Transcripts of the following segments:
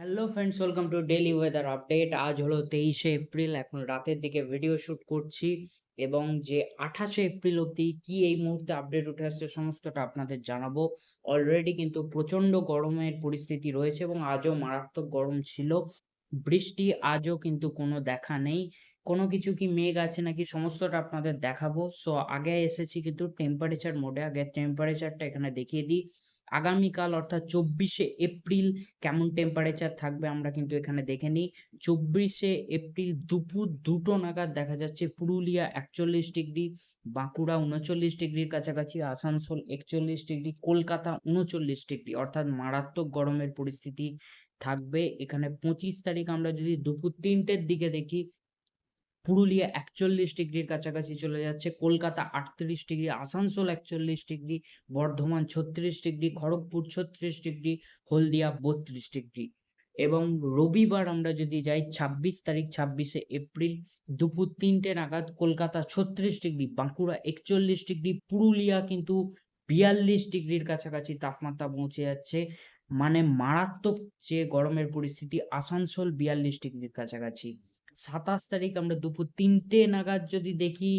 Hello friends, welcome to daily weather update. আজ হলো 23শে April. এখন রাতের দিকে ভিডিও শুট করছি এবং যে 28শে এপ্রিল অবধি কি এই মুহূর্তে আপডেট উঠে আসছে সমস্তটা আপনাদের জানাবো। অলরেডি কিন্তু প্রচণ্ড গরমের পরিস্থিতি রয়েছে এবং আজও মারাত্মক গরম ছিল। বৃষ্টি আজও কিন্তু কোনো দেখা নেই। কোনো কিছু কি মেঘ আছে নাকি সমস্তটা আপনাদের দেখাবো। সো আগে এসেছি কিন্তু টেম্পারেচার মোডে। আগে টেম্পারেচারটা এখানে দেখিয়ে দিই। আগামীকাল অর্থাৎ 24শে এপ্রিল কেমন টেম্পারেচার থাকবে আমরা কিন্তু এখানে দেখে নিই। 24শে এপ্রিল দুপুর 2টো নাগাদ দেখা যাচ্ছে পুরুলিয়া 41 ডিগ্রি, বাঁকুড়া 39 ডিগ্রির কাছাকাছি, আসানসোল 41 ডিগ্রি, কলকাতা 39 ডিগ্রি, অর্থাৎ মারাত্মক গরমের পরিস্থিতি থাকবে। এখানে 25 তারিখ আমরা যদি দুপুর 3টের দিকে দেখি, পুরুলিয়া 41 ডিগ্রির কাছাকাছি চলে যাচ্ছে, Kolkata 38 degree, Asansol 41 degree, Bardhaman 36 degree, Kharagpur 36 degree, Haldia 32 degree. এবং রবিবার আমরা যদি যাই 26 তারিখ, 26শে এপ্রিল দুপুর 3টে নাগাদ, কলকাতা 36 ডিগ্রি, বাঁকুড়া 41 ডিগ্রি, পুরুলিয়া কিন্তু 42 ডিগ্রির কাছাকাছি তাপমাত্রা পৌঁছে যাচ্ছে। মানে মারাত্মক যে গরমের পরিস্থিতি, আসানসোল 42 ডিগ্রির কাছাকাছি। 27 তারিখ আমরা দুপুর 3টে নাগাদ যদি দেখি,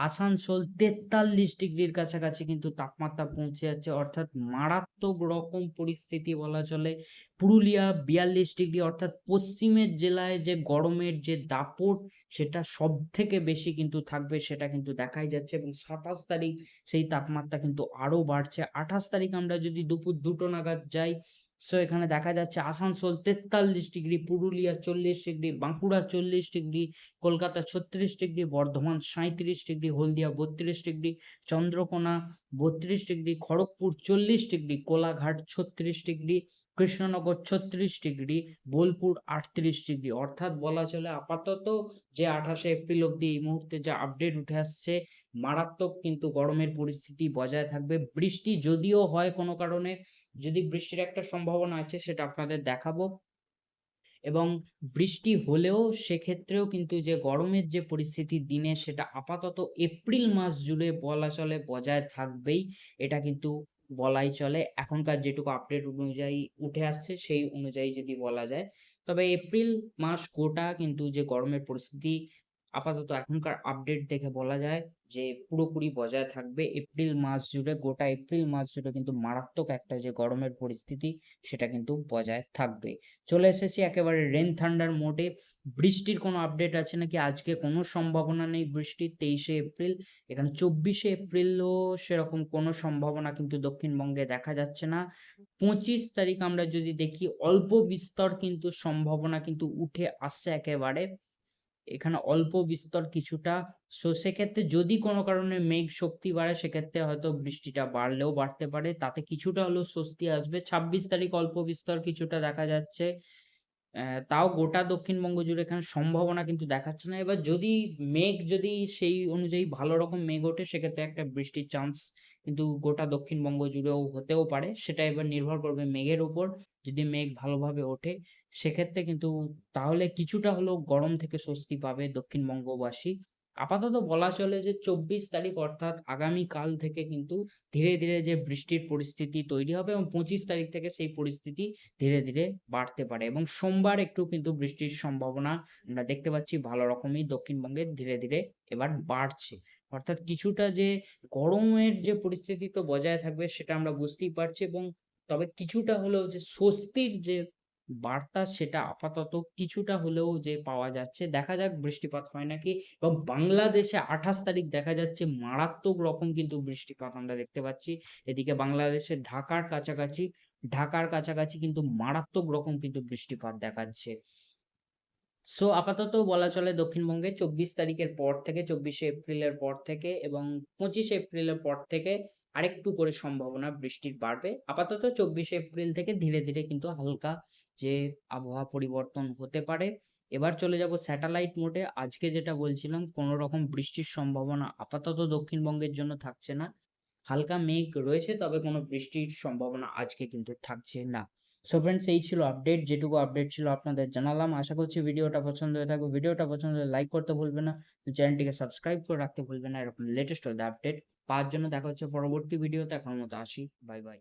আসানসোল 43 ডিগ্রির কাছাকাছি কিন্তু তাপমাত্রা পৌঁছে যাচ্ছে, অর্থাৎ মারাত্মক রকম পরিস্থিতি বলা চলে। পুরুলিয়া 42 ডিগ্রি, অর্থাৎ পশ্চিমের জেলায় যে গরমের যে দাপট সেটা সব থেকে বেশি কিন্তু থাকবে, সেটা কিন্তু দেখাই যাচ্ছে। এবং 27 তারিখ সেই তাপমাত্রা কিন্তু আরো বাড়ছে। 28 তারিখ আমরা যদি দুপুর 2টো নাগাদ যাই, সো এখানে দেখা যাচ্ছে Asansol 43 degree, Purulia 40 degree, Bankura 40 degree, Kolkata 36 degree, Bardhaman 37 degree, Haldia 32 degree, Chandrakona 32 degree, Kharagpur 40 degree, Kolaghat 36 degree, Krishnanagar 36 degree, Bolpur 38 degree. অর্থাৎ বলা চলে আপাতত যে 28শে এপ্রিল অব্দি এই মুহূর্তে যা আপডেট উঠে আসছে, মারাত্মক কিন্তু গরমের পরিস্থিতি বজায় থাকবে। বৃষ্টি যদিও হয় কোনো কারণে, যদি বৃষ্টির একটা সম্ভাবনা আছে সেটা আপনাদের দেখাবো। এবং বৃষ্টি হলেও সেক্ষেত্রেও কিন্তু যে গরমের যে পরিস্থিতি দিনে, সেটা আপাতত এপ্রিল মাস জুড়ে বলা চলে বজায় থাকবেই। এটা কিন্তু বলাই চলে এখনকার যেটুকু আপডেট অনুযায়ী উঠে আসছে সেই অনুযায়ী যদি বলা যায়। তবে এপ্রিল মাস গোটা কিন্তু যে গরমের পরিস্থিতি আপাতত এখনকার আপডেট দেখে বলা যায় যে পুরোপুরি বজায় থাকবে এপ্রিল মাস জুড়ে। গোটা এপ্রিল মাস জুড়ে কিন্তু মারাত্মক একটা যে গরমের পরিস্থিতি সেটা কিন্তু বজায় থাকবে। চলে এসেছি একেবারে রেন থান্ডার মোডে। বৃষ্টির কোনো আপডেট আছে নাকি? আজকে কোনো সম্ভাবনা নেই বৃষ্টির। 23শে এপ্রিল, এখানে 24শে এপ্রিলও সেরকম কোনো সম্ভাবনা কিন্তু দক্ষিণবঙ্গে দেখা যাচ্ছে না। 25 তারিখ আমরা যদি দেখি, অল্প বিস্তর কিন্তু সম্ভাবনা কিন্তু উঠে আসছে একেবারে। এখানে অল্প বিস্তর কিছুটা। সো সেক্ষেত্রে যদি কোনো কারণে মেঘ শক্তি বাড়ে, সেক্ষেত্রে হয়তো বৃষ্টিটা বাড়লেও বাড়তে পারে, তাতে কিছুটা হলেও স্বস্তি আসবে। 26 তারিখ অল্প বিস্তর কিছুটা দেখা যাচ্ছে। তাও গোটা দক্ষিণবঙ্গ জুড়ে এখানে সম্ভাবনা কিন্তু দেখাচ্ছে না। এবার যদি মেঘ যদি সেই অনুযায়ী ভালো রকম মেঘ ওঠে, সেক্ষেত্রে একটা বৃষ্টির চান্স কিন্তু গোটা দক্ষিণবঙ্গ জুড়েও হতেও পারে। সেটা এবার নির্ভর করবে মেঘের উপর। যদি মেঘ ভালোভাবে ওঠে সেক্ষেত্রে কিন্তু তাহলে কিছুটা হলেও গরম থেকে স্বস্তি পাবে দক্ষিণবঙ্গবাসী। আপাতত বলা চলে যে 24 তারিখ অর্থাৎ আগামীকাল থেকে কিন্তু ধীরে ধীরে যে বৃষ্টির পরিস্থিতি তৈরি হবে এবং 25 তারিখ থেকে সেই পরিস্থিতি ধীরে ধীরে বাড়তে পারে। এবং সোমবার একটু কিন্তু বৃষ্টির সম্ভাবনা আমরা দেখতে পাচ্ছি ভালো রকমই দক্ষিণবঙ্গে ধীরে ধীরে এবার বাড়ছে। অর্থাৎ কিছুটা যে গরমের যে পরিস্থিতি তো বজায় থাকবে সেটা আমরা বুঝতেই পারছি, এবং তবে কিছুটা হলেও যে স্বস্তির যে বার্তা সেটা আপাতত কিছুটা হলেও যে পাওয়া যাচ্ছে। দেখা যাক বৃষ্টিপাত হয় নাকি। এবং বাংলাদেশে 28 তারিখ দেখা যাচ্ছে মারাত্মক রকম কিন্তু বৃষ্টিপাত আমরা দেখতে পাচ্ছি। এদিকে বাংলাদেশের ঢাকার কাছাকাছি কিন্তু মারাত্মক রকম কিন্তু বৃষ্টিপাত দেখাচ্ছে। সো আপাতত বলা চলে দক্ষিণবঙ্গে 24 তারিখের পর থেকে, 24শে এপ্রিলের পর থেকে এবং 25শে এপ্রিলের পর থেকে আরেকটু করে সম্ভাবনা বৃষ্টির বাড়বে। আপাতত 24শে এপ্রিল থেকে ধীরে ধীরে কিন্তু হালকা যে আবহাওয়া পরিবর্তন হতে পারে। এবার চলে যাব স্যাটেলাইট মোডে। আজকে যেটা বলছিলাম, কোনো রকম বৃষ্টির সম্ভাবনা আপাতত দক্ষিণবঙ্গের জন্য থাকছে না। হালকা মেঘ রয়েছে, তবে কোনো বৃষ্টির সম্ভাবনা আজকে কিন্তু থাকছে না। সো ফ্রেন্ডস, এই ছিল আপডেট। যেটুকু আপডেট ছিল আপনাদের জানালাম। আশা করছি ভিডিওটা পছন্দ হয়ে থাকবে। ভিডিওটা পছন্দ হলে লাইক করতে ভুলবেন না, চ্যানেলটিকে সাবস্ক্রাইব করে রাখতে ভুলবেন না এরকম লেটেস্ট আপডেট পাওয়ার জন্য। দেখা হচ্ছে পরবর্তী ভিডিওতে। এখনের মতো আসি, বাই বাই।